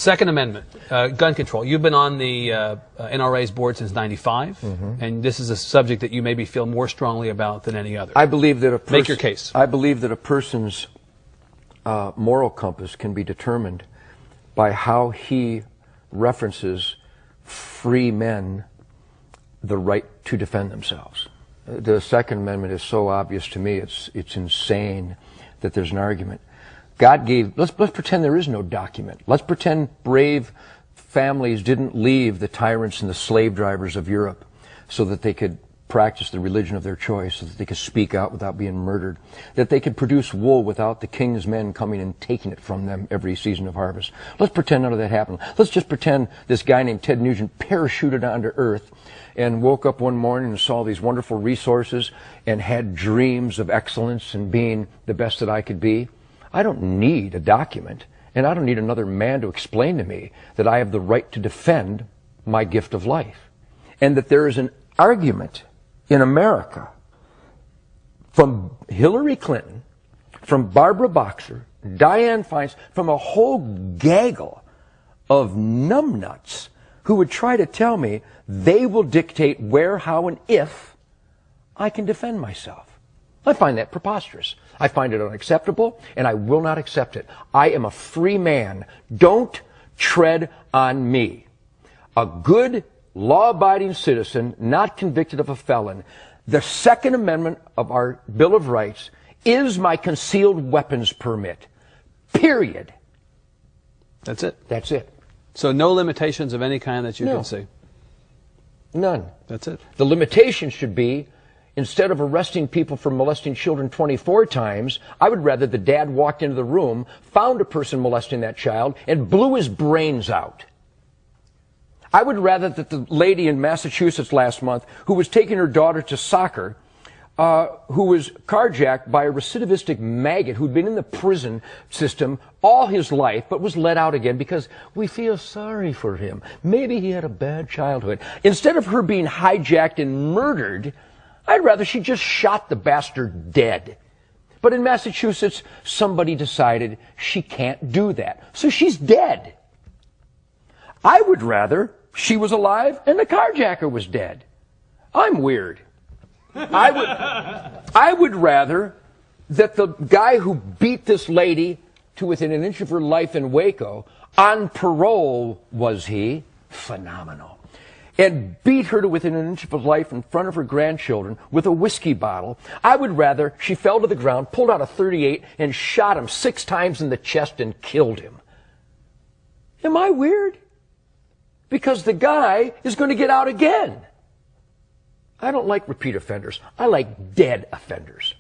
Second Amendment, gun control. You've been on the NRA's board since '95, and this is a subject that you maybe feel more strongly about than any other. I believe that Make your case. I believe that a person's moral compass can be determined by how he references free men the right to defend themselves. The Second Amendment is so obvious to me, it's insane that there's an argument. God gave, let's pretend there is no document. Let's pretend brave families didn't leave the tyrants and the slave drivers of Europe so that they could practice the religion of their choice, so that they could speak out without being murdered, that they could produce wool without the king's men coming and taking it from them every season of harvest. Let's pretend none of that happened. Let's just pretend this guy named Ted Nugent parachuted onto Earth and woke up one morning and saw these wonderful resources and had dreams of excellence and being the best that I could be. I don't need a document, and I don't need another man to explain to me that I have the right to defend my gift of life, and that there is an argument in America from Hillary Clinton, from Barbara Boxer, Dianne Feinstein, from a whole gaggle of numbnuts who would try to tell me they will dictate where, how, and if I can defend myself. I find that preposterous. I find it unacceptable, and I will not accept it. I am a free man. Don't tread on me. A good, law-abiding citizen, not convicted of a felon. The Second Amendment of our Bill of Rights is my concealed weapons permit. Period. That's it? That's it. So no limitations of any kind that you No. can see? None. That's it. The limitation should be, instead of arresting people for molesting children 24 times, I would rather the dad walked into the room, found a person molesting that child, and blew his brains out. I would rather that the lady in Massachusetts last month who was taking her daughter to soccer, who was carjacked by a recidivistic maggot who'd been in the prison system all his life but was let out again because we feel sorry for him. Maybe he had a bad childhood. Instead of her being hijacked and murdered, I'd rather she just shot the bastard dead. But in Massachusetts, somebody decided she can't do that. So she's dead. I would rather she was alive and the carjacker was dead. I'm weird. I would rather that the guy who beat this lady to within an inch of her life in Waco, on parole was he, phenomenal, and beat her to within an inch of her life in front of her grandchildren with a whiskey bottle. I would rather she fell to the ground, pulled out a .38, and shot him 6 times in the chest and killed him. Am I weird? Because the guy is going to get out again. I don't like repeat offenders. I like dead offenders.